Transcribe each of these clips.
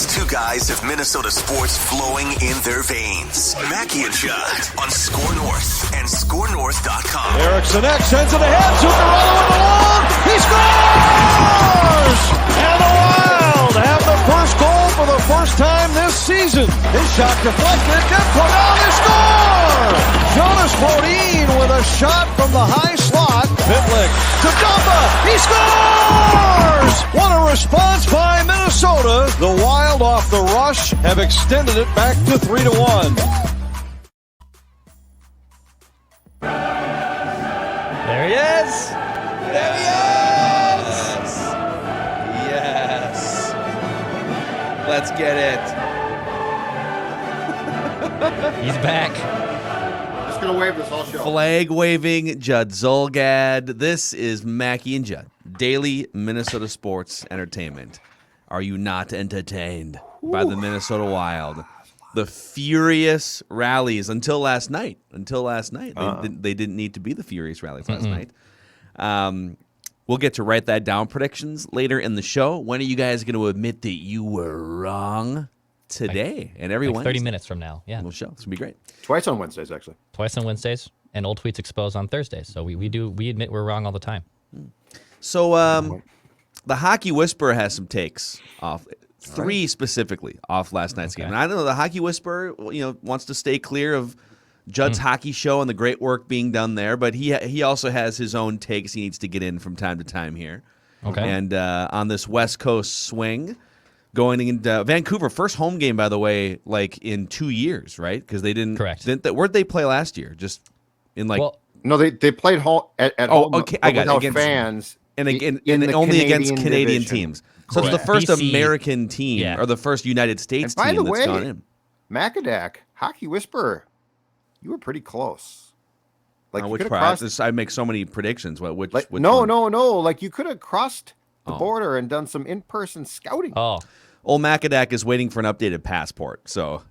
These two guys have Minnesota sports flowing in their veins. Mackey and Judd on Score North and ScoreNorth.com. Eriksson Ek sends it ahead. Zuccarello in the wall. He scores! And the Wild have the first goal for the first time this season. His shot deflected. Good for now. They score! Jonas Brodin with a shot from the high slot. Pitlick to Dumba. He scores! What a response by Minnesota. The Wild off the rush have extended it back to 3-1. There he is. There he is. Yes. Let's get it. He's back. Just going to wave this whole show. Flag waving Judd Zulgad. This is Mackey and Judd. Daily Minnesota sports entertainment. Are you not entertained by the Minnesota Wild? The furious rallies until last night. They didn't need to be the furious rallies last night. We'll get to write that down. Predictions later in the show. When are you guys going to admit that you were wrong today? And every Wednesday. 30 minutes from now. Yeah. We'll show. It's going to be great. Twice on Wednesdays, actually. Twice on Wednesdays and Old Tweets Exposed on Thursdays. So we admit we're wrong all the time. So the Hockey Whisperer has some takes off. Three specifically off last night's game. And I don't know, the Hockey Whisperer, wants to stay clear of Judd's hockey show and the great work being done there, but he also has his own takes he needs to get in from time to time here. Okay. And on this West Coast swing, going into Vancouver, first home game, by the way, like in 2 years, right? Because they didn't. Correct. Where'd they play last year? Just in like. Well, no, they played home at home. Okay, I got it. Against fans. And again, in the only against Canadian Canadian division. teams. So it's the first BC, American team or the first United States And by team the that's way, gone in. Macadac, Hockey Whisperer, you were pretty close. Like Which you could part? have crossed. I make so many predictions. Which No. one? Like you could have crossed the border and done some in-person scouting. Oh. Old Macadac is waiting for an updated passport, so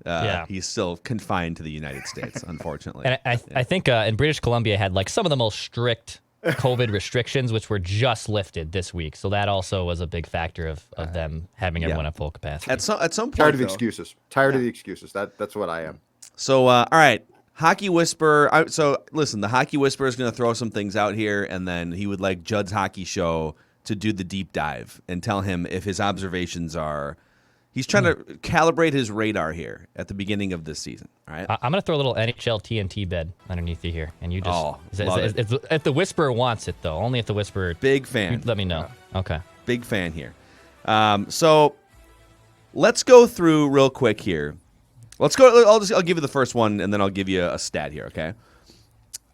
he's still confined to the United States, unfortunately. And I think in British Columbia had like some of the most strict COVID restrictions, which were just lifted this week. So that also was a big factor of them having everyone at full capacity. At some point, Tired of the excuses. Tired of the excuses. That's what I am. So, all right. Hockey Whisperer. So, listen, the Hockey Whisperer is going to throw some things out here, and then he would like Judd's Hockey Show to do the deep dive and tell him if his observations are. He's trying to calibrate his radar here at the beginning of this season. All right. I'm going to throw a little NHL TNT bed underneath you here, and you just. love it. If the Whisperer wants it, though, only if the Whisperer. Big fan. Let me know. Okay. Big fan here. So let's go through real quick here. Let's go. I'll give you the first one, and then I'll give you a stat here. Okay.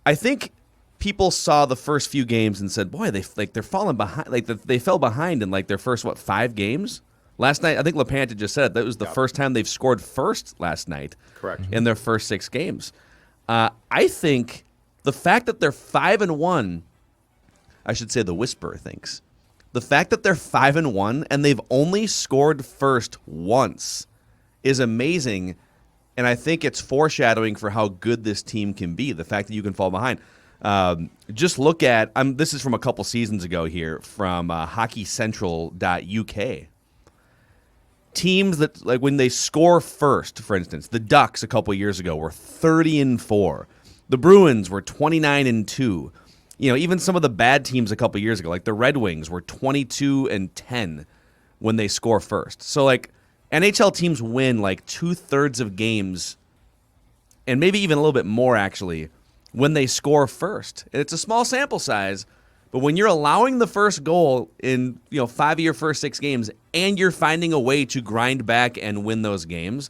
I think people saw the first few games and said, "Boy, they're falling behind. Like they fell behind in like their first 5 games." Last night, I think LaPanta just said that was the first time they've scored first last night. Correct. In their first 6 games. I think the fact that they're 5-1, I should say the Whisperer thinks, the fact that they're 5-1 and they've only scored first once is amazing, and I think it's foreshadowing for how good this team can be, the fact that you can fall behind. Just look at, this is from a couple seasons ago here, from hockeycentral.uk. Teams that, like, when they score first, for instance, the Ducks a couple years ago were 30-4. The Bruins were 29-2. Even some of the bad teams a couple years ago, like the Red Wings, were 22-10 when they score first. So, like, NHL teams win like 2/3 of games, and maybe even a little bit more actually, when they score first. And it's a small sample size. But when you're allowing the first goal in 5 of your first 6 games, and you're finding a way to grind back and win those games,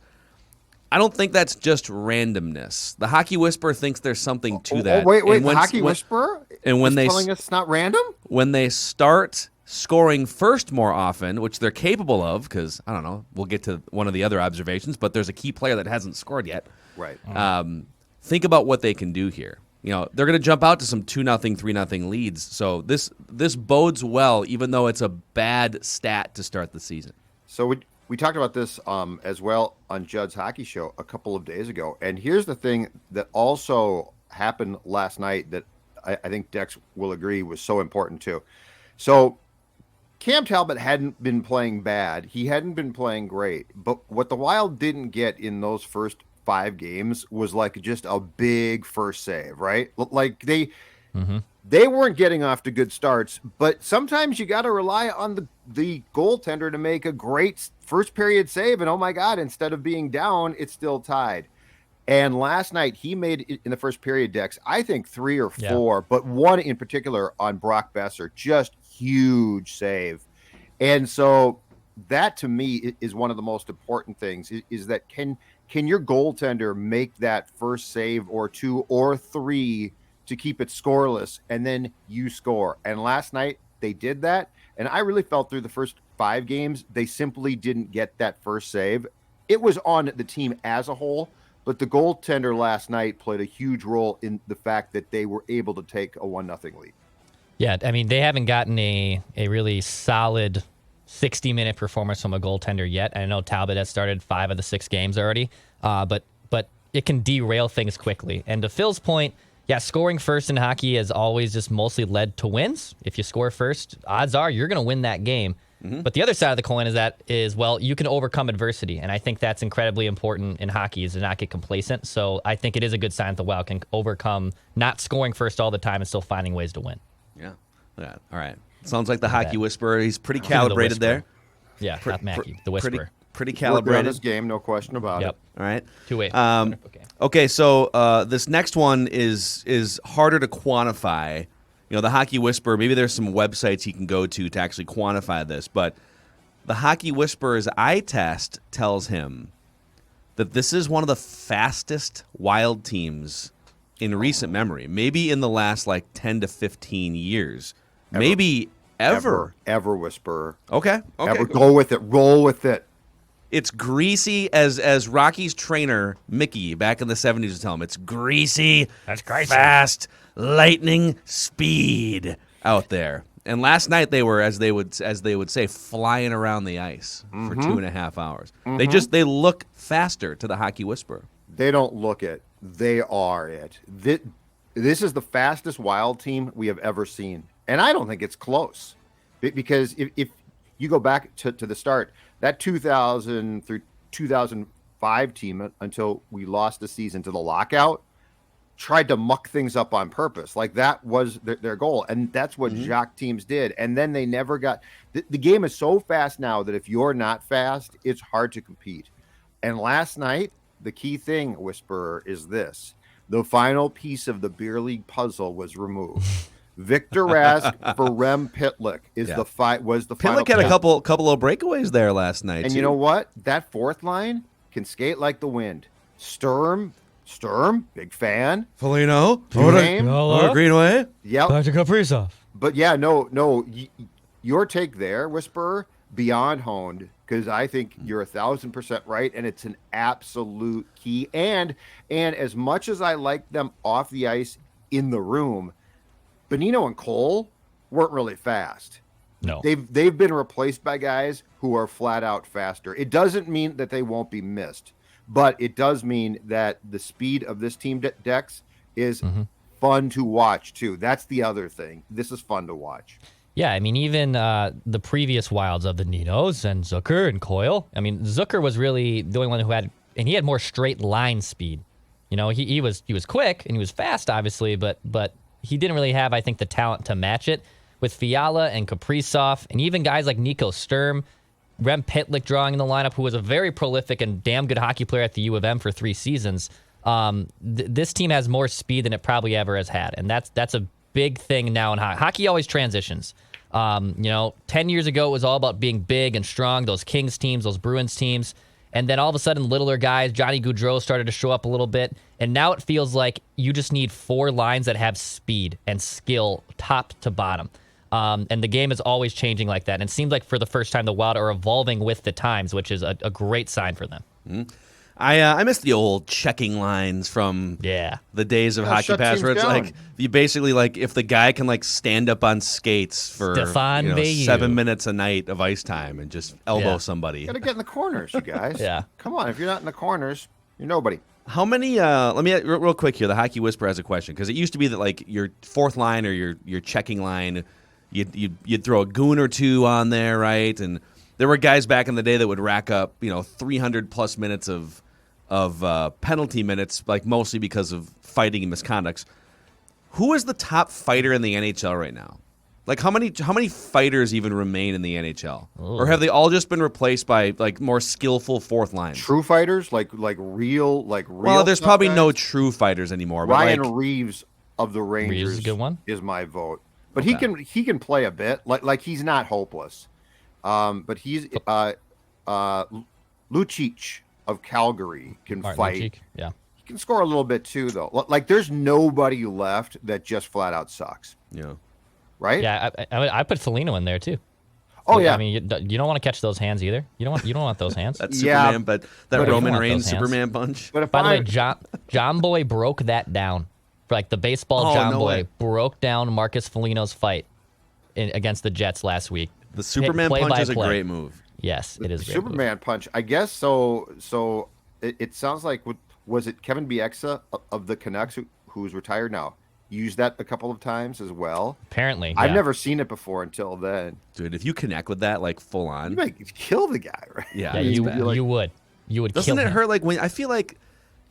I don't think that's just randomness. The Hockey Whisperer thinks there's something to that. Wait, the Hockey Whisperer is telling us it's not random? When they start scoring first more often, which they're capable of, because, I don't know, we'll get to one of the other observations, but there's a key player that hasn't scored yet. Right. Think about what they can do here. They're going to jump out to some 2-0, 3-0 leads. So this bodes well, even though it's a bad stat to start the season. So we talked about this as well on Judd's Hockey Show a couple of days ago. And here's the thing that also happened last night that I think Dex will agree was so important too. So Cam Talbot hadn't been playing bad. He hadn't been playing great. But what the Wild didn't get in those first 5 games was like just a big first save, right? Like they weren't getting off to good starts, but sometimes you got to rely on the goaltender to make a great first period save. And oh my God, instead of being down, it's still tied. And last night he made in the first period, Dex, I think 3 or 4, but one in particular on Brock Besser, just huge save. And so that to me is one of the most important things is that can your goaltender make that first save or 2 or 3 to keep it scoreless, and then you score. And last night they did that. And I really felt through the first 5 games, they simply didn't get that first save. It was on the team as a whole, but the goaltender last night played a huge role in the fact that they were able to take a 1-0 lead. Yeah, I mean, they haven't gotten a really solid 60-minute performance from a goaltender yet. I know Talbot has started 5 of the 6 games already, but it can derail things quickly. And to Phil's point, yeah, scoring first in hockey has always just mostly led to wins. If you score first, odds are you're going to win that game. But the other side of the coin is, well, you can overcome adversity. And I think that's incredibly important in hockey, is to not get complacent. So I think it is a good sign that the Wild can overcome not scoring first all the time and still finding ways to win. Yeah. All right. Sounds like the Hockey Whisperer. He's pretty calibrated there. Yeah, not Mackey, the Whisperer. Pretty calibrated. This game, no question about it. All right. 2-way. Okay, so this next one is harder to quantify. You know, the Hockey Whisperer, maybe there's some websites you can go to actually quantify this, but the Hockey Whisperer's eye test tells him that this is one of the fastest Wild teams in recent memory, maybe in the last 10 to 15 years. Maybe ever. Ever, Whisperer. Okay. Ever. Go with it. Roll with it. It's greasy, as Rocky's trainer, Mickey, back in the 70s would tell him. It's greasy, that's greasy, fast, lightning speed out there. And last night they were, as they would say, flying around the ice for 2.5 hours. They look faster to the Hockey Whisperer. They don't look it. They are it. This is the fastest Wild team we have ever seen. And I don't think it's close. Because if you go back to the start, that 2000 through 2005 team, until we lost the season to the lockout, tried to muck things up on purpose. Like that was their goal. And that's what Jacques teams did. And then they never got the game is so fast now that if you're not fast, it's hard to compete. And last night, the key thing, Whisperer, is this. The final piece of the beer league puzzle was removed. Victor Rask for Rem Pitlick was the final. Pitlick had a couple of breakaways there last night. And too. You know what? That fourth line can skate like the wind. Sturm, big fan. Foligno, Greenway. Yep. Dr. Kaprisov. But yeah, no. Your take there, Whisperer, beyond honed, because I think you're 1,000% right, and it's an absolute key. And as much as I like them off the ice in the room, Bonino and Cole weren't really fast. No. They've been replaced by guys who are flat out faster. It doesn't mean that they won't be missed, but it does mean that the speed of this team, Dex, is fun to watch too. That's the other thing. This is fun to watch. Yeah, I mean, even the previous Wilds of the Ninos and Zucker and Coyle. I mean, Zucker was really the only one who had, and he had more straight line speed. You know, he was quick and he was fast, obviously, but he didn't really have, I think, the talent to match it. With Fiala and Kaprizov, and even guys like Nico Sturm, Rem Pitlik drawing in the lineup, who was a very prolific and damn good hockey player at the U of M for 3 seasons. This team has more speed than it probably ever has had, and that's a big thing now in hockey. Hockey always transitions. 10 years ago, it was all about being big and strong, those Kings teams, those Bruins teams. And then all of a sudden, littler guys, Johnny Gaudreau started to show up a little bit. And now it feels like you just need 4 lines that have speed and skill top to bottom. And the game is always changing like that. And it seems like for the first time, the Wild are evolving with the times, which is a great sign for them. Mm-hmm. I miss the old checking lines from the days of Hockey Pass, where it's like you basically if the guy can stand up on skates for 7 minutes a night of ice time and just elbow somebody. You gotta get in the corners, you guys. Come on, if you're not in the corners, you're nobody. How many? Let me real quick here. The Hockey Whisperer has a question, because it used to be that your fourth line or your checking line, you'd throw a goon or two on there, right? And there were guys back in the day that would rack up 300 plus minutes of penalty minutes, like mostly because of fighting and misconducts. Who is the top fighter in the NHL right now? Like how many fighters even remain in the NHL, or have they all just been replaced by like more skillful fourth lines? True fighters, like real. Well, there's probably no true fighters anymore. Ryan but Reeves of the Rangers Reeves is a good one. Is my vote, but he can play a bit. Like he's not hopeless. But he's Lucic of Calgary can Martin fight. Lucic, yeah. He can score a little bit too, though. Like there's nobody left that just flat out sucks. Yeah. Right? Yeah, I put Foligno in there too. Oh yeah. I mean, you don't want to catch those hands either. You don't want those hands. That's Superman, but that Roman Reigns hands. Superman punch. But By the way, John Boy broke that down. Like the baseball John Boy broke down Marcus Foligno's fight against the Jets last week. The Superman punch is a great move. Yes, it is. The Superman punch. I guess so. So it sounds like was it Kevin Bieksa of the Canucks who's retired now? Used that a couple of times as well. Apparently, I've never seen it before until then. Dude, if you connect with that like full on, you might kill the guy, right? Yeah, you would. Doesn't kill it him. hurt? Like when I feel like,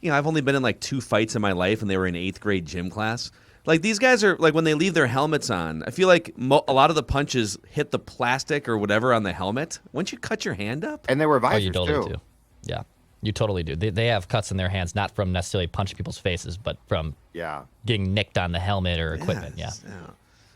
I've only been in like 2 fights in my life, and they were in 8th grade gym class. Like these guys are like when they leave their helmets on. I feel like a lot of the punches hit the plastic or whatever on the helmet. Won't you cut your hand up? And they were visors you totally do. Yeah, you totally do. They have cuts in their hands, not from necessarily punching people's faces, but from getting nicked on the helmet or equipment. Yes.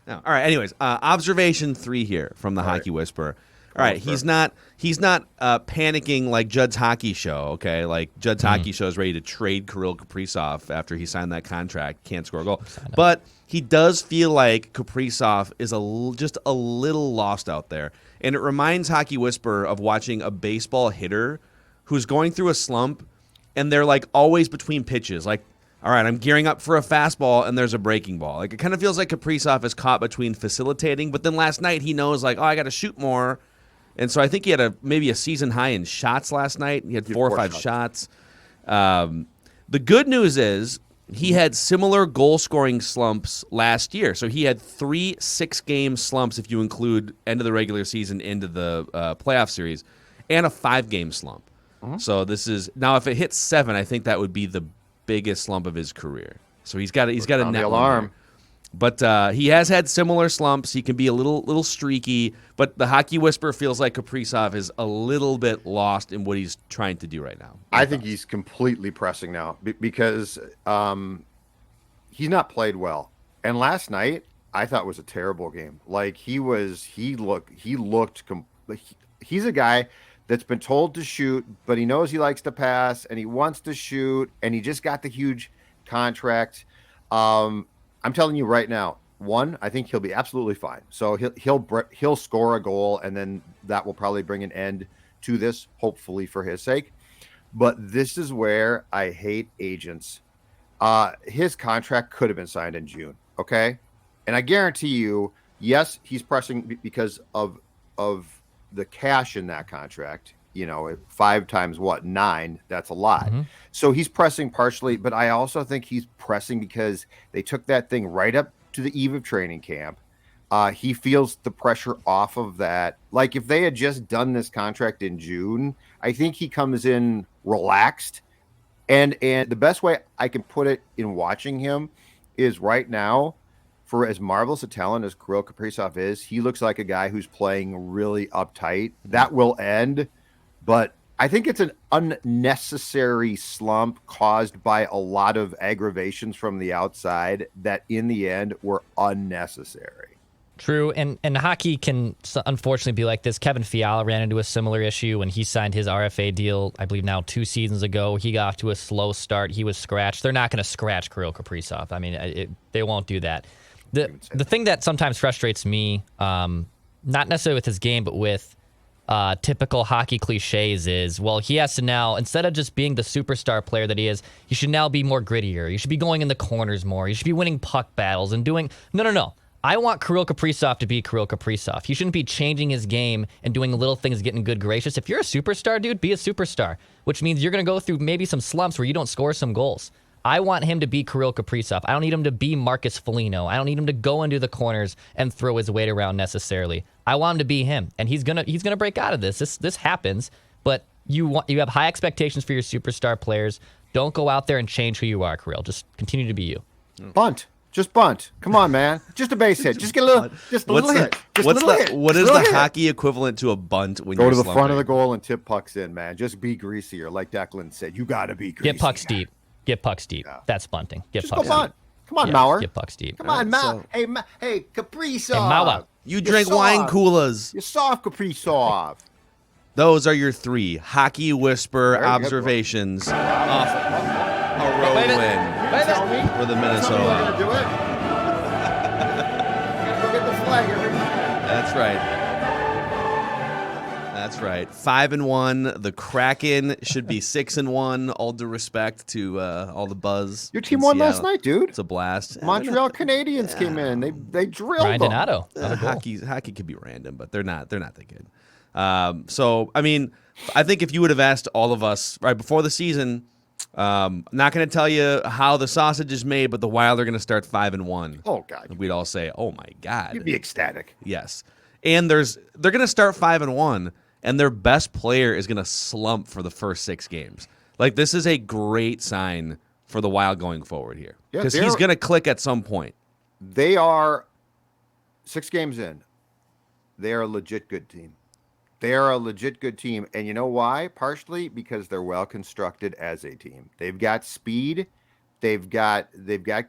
Yeah. All right. Anyways, observation 3 here from the Hockey Whisperer. All right, he's not panicking like Judd's hockey show. Okay, like Judd's hockey show is ready to trade Kirill Kaprizov after he signed that contract. Can't score a goal, but he does feel like Kaprizov is just a little lost out there, and it reminds Hockey Whisperer of watching a baseball hitter who's going through a slump, and they're like always between pitches, like. All right, I'm gearing up for a fastball, and there's a breaking ball. Like it kind of feels like Kaprizov is caught between facilitating, but then last night he knows like, I got to shoot more. And so I think he had maybe a season high in shots last night. He had 4 or 5 shots. The good news is he had similar goal-scoring slumps last year. So he had 3 6-game slumps if you include end of the regular season into the playoff series, and a 5-game slump. So this is now if it hits 7, I think that would be the biggest slump of his career. So he's got a net alarm. But he has had similar slumps. He can be a little streaky, but the Hockey Whisperer feels like Kaprizov is a little bit lost in what he's trying to do right now. I think he's completely pressing now because he's not played well. And last night, I thought was a terrible game. Like he's a guy that's been told to shoot, but he knows he likes to pass and he wants to shoot, and he just got the huge contract. I'm telling you right now, I think he'll be absolutely fine. So he'll score a goal, and then that will probably bring an end to this, hopefully for his sake. But this is where I hate agents. His contract could have been signed in June, okay? And I guarantee you, yes, he's pressing because of the cash in that contract. 5 times 9, that's a lot. So he's pressing partially, but I also think he's pressing because they took that thing right up to the eve of training camp. He feels the pressure off of that. Like if they had just done this contract in June, I think he comes in relaxed. And the best way I can put it in watching him is right now, for as marvelous a talent as Kirill Kaprizov is, he looks like a guy who's playing really uptight. That will end, but I think it's an unnecessary slump caused by a lot of aggravations from the outside that in the end were unnecessary. True, and hockey can unfortunately be like this. Kevin Fiala ran into a similar issue when he signed his RFA deal, I believe now 2 seasons ago. He got off to a slow start. He was scratched. They're not going to scratch Kirill Kaprizov. I mean, they won't do that. The thing that sometimes frustrates me, not necessarily with his game, but with typical hockey cliches is, well, he has to now, instead of just being the superstar player that he is, he should now be more grittier. He should be going in the corners more. He should be winning puck battles and doing... No. I want Kirill Kaprizov to be Kirill Kaprizov. He shouldn't be changing his game and doing little things, getting good gracious. If you're a superstar, dude, be a superstar, which means you're going to go through maybe some slumps where you don't score some goals. I want him to be Kirill Kaprizov. I don't need him to be Marcus Foligno. I don't need him to go into the corners and throw his weight around necessarily. I want him to be him, and he's gonna break out of this. This happens, but you have high expectations for your superstar players. Don't go out there and change who you are, Kirill. Just continue to be you. Bunt. Just bunt. Come on, man. Just a base hit. Just get a little, little hit. Just a little hit. What is the hockey equivalent to a bunt when go you're to the slumping? front of the goal and tip pucks in, man? Just be greasier, like Declan said. You got to be greasy. Get pucks deep. Get pucks deep. Yeah. That's bunting. Get just pucks go bunt. deep. Come on, Mauer. Get pucks deep. Come on, Mauer. Hey, Kaprisov. Hey, Mauer. You drink wine coolers. You're soft, Kaprisov. Those are your 3 hockey whisper observations off a road win for the Minnesota Wild. Do it. Go get the flag. That's right. That's right. 5-1. The Kraken should be 6-1. All due respect to all the buzz. Your team won Seattle. last night, dude. It's a blast. Montreal Canadiens came in. They drilled Ryan them. Donato. Hockey could be random, but they're not that good. So I mean, I think if you would have asked all of us right before the season, not going to tell you how the sausage is made, but the Wild are going to start 5-1. Oh God, we'd all say, "Oh my God!" You'd be ecstatic. Yes, and they're going to start 5-1, and their best player is going to slump for the first 6 games. Like, this is a great sign for the Wild going forward here, because he's going to click at some point. They are 6 games in. They are a legit good team. They are a legit good team. And you know why? Partially because they're well constructed as a team. They've got speed. They've got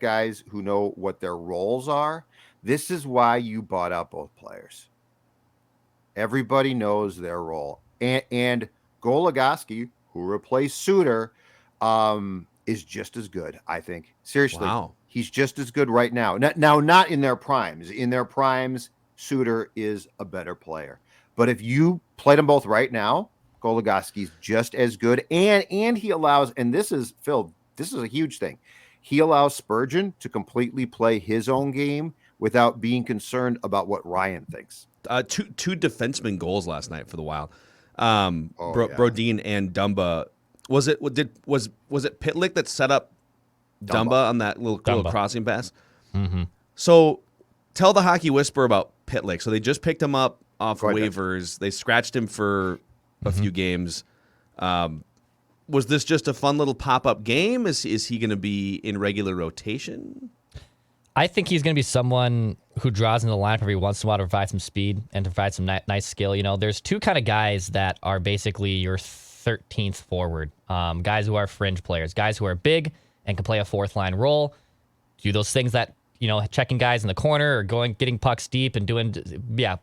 guys who know what their roles are. This is why you bought out both players. Everybody knows their role. And Goligoski, who replaced Suter, is just as good, I think. Seriously. Wow. He's just as good right now. Now, not in their primes. In their primes, Suter is a better player. But if you played them both right now, Goligoski's just as good. And he allows, and this is, Phil, this is a huge thing. He allows Spurgeon to completely play his own game without being concerned about what Ryan thinks. Two defenseman goals last night for the Wild. Brodin and Dumba. Was it Pitlick that set up Dumba on that little crossing pass? Mm-hmm. So tell the Hockey Whisper about Pitlick. So they just picked him up off waivers. They scratched him for a few games. Was this just a fun little pop-up game? Is he going to be in regular rotation? I think he's going to be someone who draws in the lineup every once in a while to provide some speed and to provide some nice skill. You know, there's 2 kind of guys that are basically your 13th forward. Guys who are fringe players, guys who are big and can play a 4th-line role, do those things that, you know, checking guys in the corner or getting pucks deep and doing,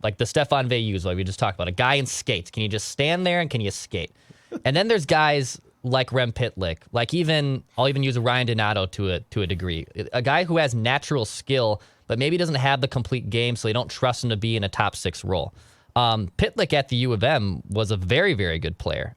like the Stefan Veilleux, like we just talked about. A guy in skates. Can you just stand there and can you skate? And then there's guys like Rem Pitlik, I'll even use Ryan Donato to a degree. A guy who has natural skill, but maybe doesn't have the complete game, so they don't trust him to be in a top 6 role. Pitlik at the U of M was a very, very good player.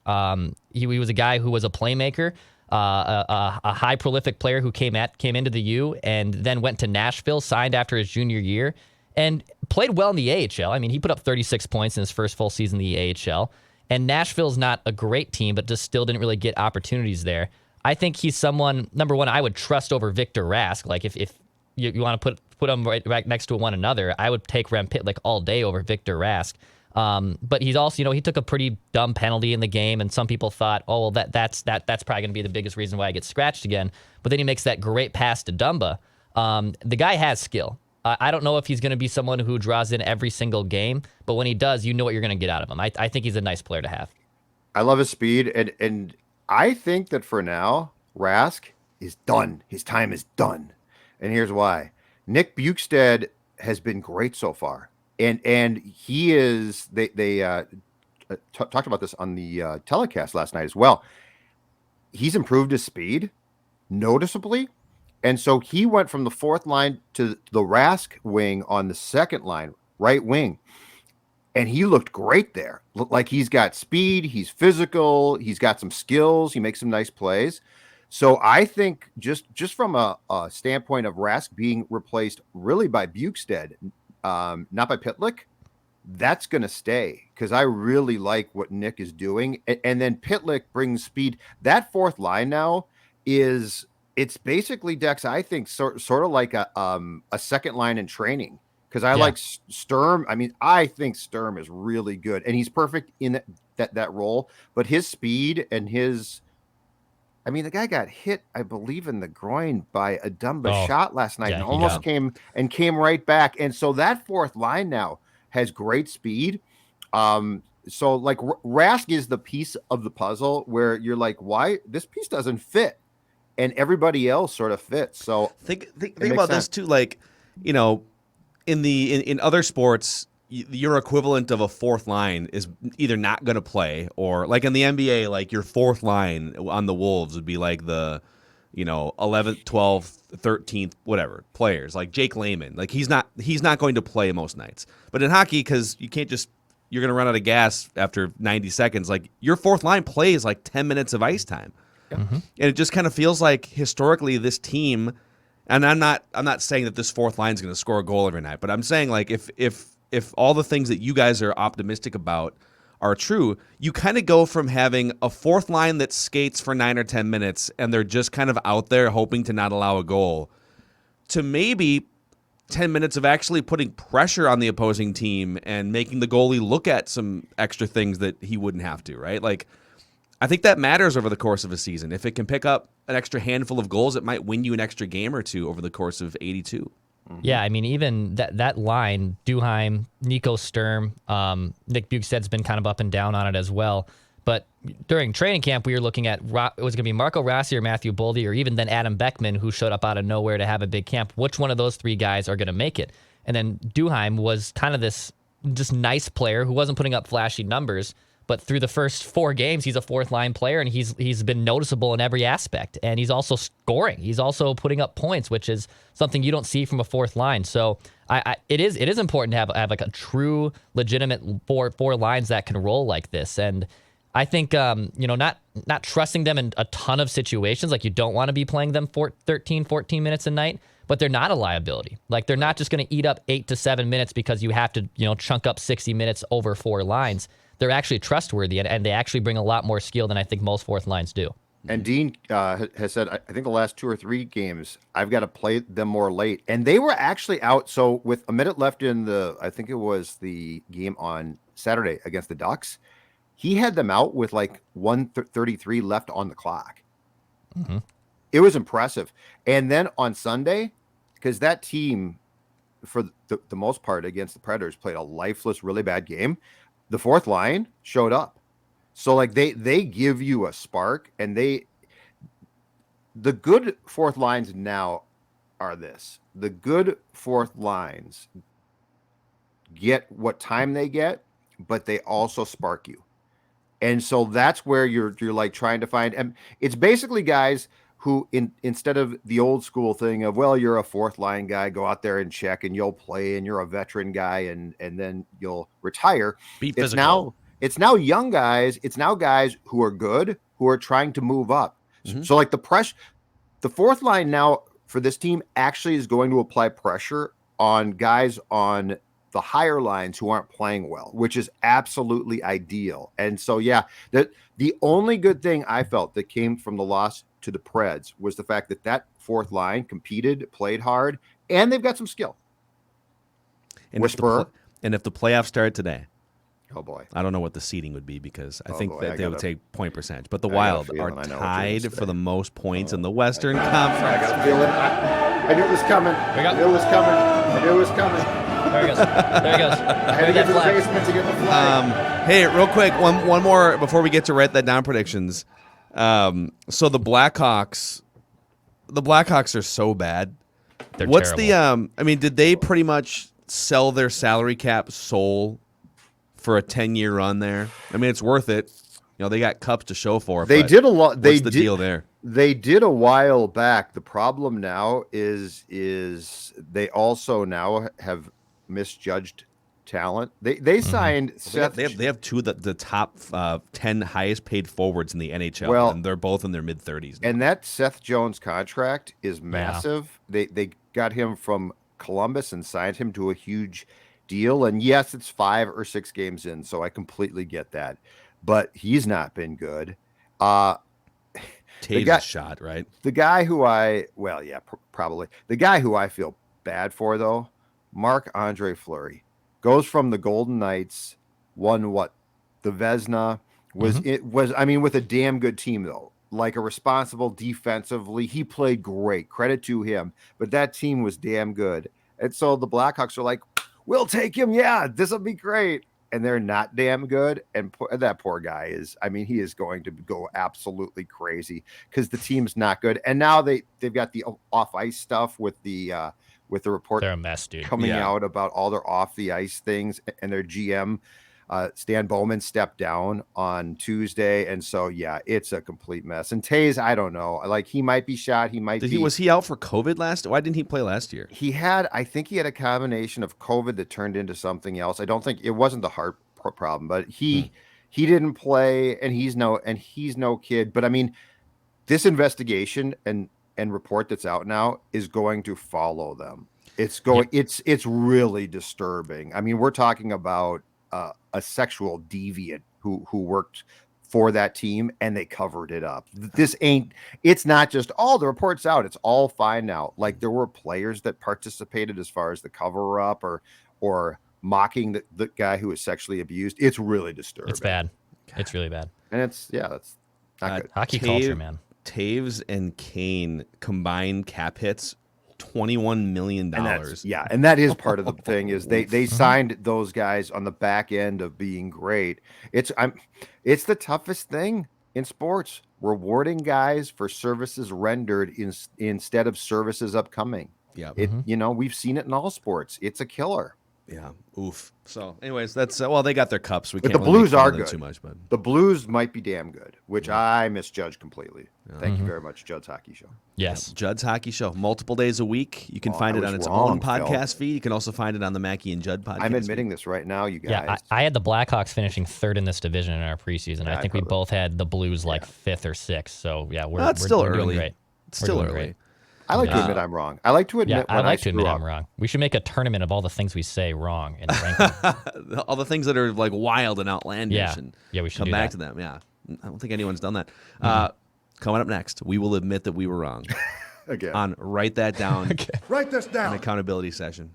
He was a guy who was a playmaker, a high prolific player who came into the U and then went to Nashville, signed after his junior year, and played well in the AHL. I mean, he put up 36 points in his first full season in the AHL. And Nashville's not a great team, but just still didn't really get opportunities there. I think he's someone, number one, I would trust over Victor Rask. Like, if you want to put them right next to one another, I would take Rem Pitlik all day over Victor Rask. But he's also, he took a pretty dumb penalty in the game, and some people thought, oh, well, that's probably going to be the biggest reason why I get scratched again. But then he makes that great pass to Dumba. The guy has skill. I don't know if he's going to be someone who draws in every single game, but when he does, you know what you're going to get out of him. I think he's a nice player to have. I love his speed, and I think that for now, Rask is done. His time is done. And here's why. Nick Bukestad has been great so far. And he is, they talked about this on the telecast last night as well. He's improved his speed noticeably. And so he went from the 4th line to the Rask wing on the 2nd line, right wing. And he looked great there. Looked like he's got speed, he's physical, he's got some skills, he makes some nice plays. So I think just from a standpoint of Rask being replaced really by Bukestad, not by Pitlik, that's going to stay because I really like what Nick is doing. And then Pitlik brings speed. That 4th line now is it's basically, Dex, I think sort of like a second line in training, because I like Sturm. I mean, I think Sturm is really good, and he's perfect in that role. But his speed and I mean, the guy got hit, I believe, in the groin by a Dumba shot last night, and almost came right back. And so that fourth line now has great speed. So like Rask is the piece of the puzzle where you're like, why this piece doesn't fit, and everybody else sort of fits. So think about this too. Like, you know, in other sports, your equivalent of a fourth line is either not going to play, or like in the NBA, like your fourth line on the Wolves would be like the, you know, 11th, 12th, 13th, whatever players, like Jake Layman. Like he's not going to play most nights. But in hockey, because you can't just, you're going to run out of gas after 90 seconds. Like your fourth line plays like 10 minutes of ice time. Mm-hmm. And it just kind of feels like historically this team, and I'm not saying that this fourth line is going to score a goal every night, but I'm saying like if all the things that you guys are optimistic about are true, you kind of go from having a fourth line that skates for 9 or 10 minutes and they're just kind of out there hoping to not allow a goal, to maybe 10 minutes of actually putting pressure on the opposing team and making the goalie look at some extra things that he wouldn't have to, right? Like, I think that matters over the course of a season. If it can pick up an extra handful of goals, it might win you an extra game or two over the course of 82. Mm-hmm. Yeah, I mean, even that line, Duheim, Nico Sturm, Nick Bukestad's been kind of up and down on it as well. But during training camp, we were looking at, it was going to be Marco Rossi or Matthew Boldy, or even then Adam Beckman, who showed up out of nowhere to have a big camp. Which one of those three guys are going to make it? And then Duheim was kind of this just nice player who wasn't putting up flashy numbers, but through the first 4 games, he's a fourth-line player, and he's been noticeable in every aspect. And he's also scoring. He's also putting up points, which is something you don't see from a fourth line. So it is important to have like a true, legitimate four lines that can roll like this. And I think not trusting them in a ton of situations, like you don't want to be playing them for 13, 14 minutes a night, but they're not a liability. Like they're not just going to eat up 8 to 7 minutes because you have to chunk up 60 minutes over 4 lines. They're actually trustworthy, and they actually bring a lot more skill than I think most fourth lines do. And Dean has said, I think the last 2 or 3 games, I've got to play them more late. And they were actually out. So with a minute left in I think it was the game on Saturday against the Ducks, he had them out with like 1:33 left on the clock. Mm-hmm. It was impressive. And then on Sunday, because that team, for the most part against the Predators, played a lifeless, really bad game, the fourth line showed up. So like they give you a spark, and the good fourth lines now are this. The good fourth lines get what time they get, but they also spark you. And so that's where you're like trying to find, and it's basically guys who instead of the old school thing of, well, you're a fourth line guy, go out there and check and you'll play, and you're a veteran guy and then you'll retire. Be physical. It's now young guys. It's now guys who are good, who are trying to move up. Mm-hmm. So like the fourth line now for this team actually is going to apply pressure on guys on the higher lines who aren't playing well, which is absolutely ideal. And so, yeah, the only good thing I felt that came from the loss to the Preds was the fact that fourth line competed, played hard, and they've got some skill. And if the playoffs started today, oh boy, I don't know what the seeding would be, because I think they would take point percentage. But the Wild are tied for the most points in the Western Conference. I got a feeling. I knew it was coming. I knew it was coming. There he goes. I had to get to the basement to get the flag. Hey, real quick, one more before we get to write that down predictions. So the Blackhawks are so bad. They're What's terrible. did they pretty much sell their salary cap soul for a 10-year run there? I mean, it's worth it. They got cups to show for it. They did a lot. What's the deal there? They did a while back. The problem now is they also now have misjudged talent. They signed Seth. They have 2 of the top 10 highest paid forwards in the NHL, and they're both in their mid-30s. And that Seth Jones contract is massive. Yeah. They got him from Columbus and signed him to a huge deal. And yes, it's 5 or 6 games in, so I completely get that. But he's not been good. Taves shot, right? The guy who probably. The guy who I feel bad for, though, Marc-Andre Fleury, goes from the Golden Knights, won the Vezina, with a damn good team, though. Like a responsible defensively. He played great. Credit to him. But that team was damn good. And so the Blackhawks are like, we'll take him. Yeah, this will be great. And they're not damn good. And that poor guy he is going to go absolutely crazy because the team's not good. And now they've got the off ice stuff with the report They're a mess, dude. coming out about all their off the ice things, and their GM Stan Bowman stepped down on Tuesday, and so it's a complete mess. And Taves, I don't know, like he might be shot, was he out for COVID last? Why didn't he play last year? I think he had a combination of COVID that turned into something else. I don't think it wasn't the heart problem, but he didn't play, and he's no kid. But I mean, this investigation and report that's out now is going to follow them. It's really disturbing. I mean, we're talking about a sexual deviant who worked for that team, and they covered it up. It's not just, the report's out. It's all fine now. Like, there were players that participated as far as the cover up or mocking the guy who was sexually abused. It's really disturbing. It's bad. It's really bad. And that's not good. Hockey culture, man. Taves and Kane combined cap hits $21 million. And that is part of the thing is they signed those guys on the back end of being great. It's the toughest thing in sports, rewarding guys for services rendered instead of services upcoming. Yeah. We've seen it in all sports. It's a killer. Yeah. Oof. So, anyways, that's they got their cups. But the Blues are good. Too much, but the Blues might be damn good, which I misjudged completely. Thank you very much, Judd's Hockey Show. Yes, Judd's Hockey Show, multiple days a week. You can find it on its own podcast feed. You can also find it on the Mackey and Judd podcast. I'm admitting this right now, you guys. Yeah, I had the Blackhawks finishing third in this division in our preseason. I think we both had the Blues fifth or sixth. So we're still early. Doing great. It's still early. Great. I like to admit I'm wrong. I like to admit I'm wrong. We should make a tournament of all the things we say wrong and rank them. All the things that are like wild and outlandish. Yeah, we should come back to them. Yeah, I don't think anyone's done that. Coming up next, we will admit that we were wrong. Again. On Write That Down. Write this down. An accountability session.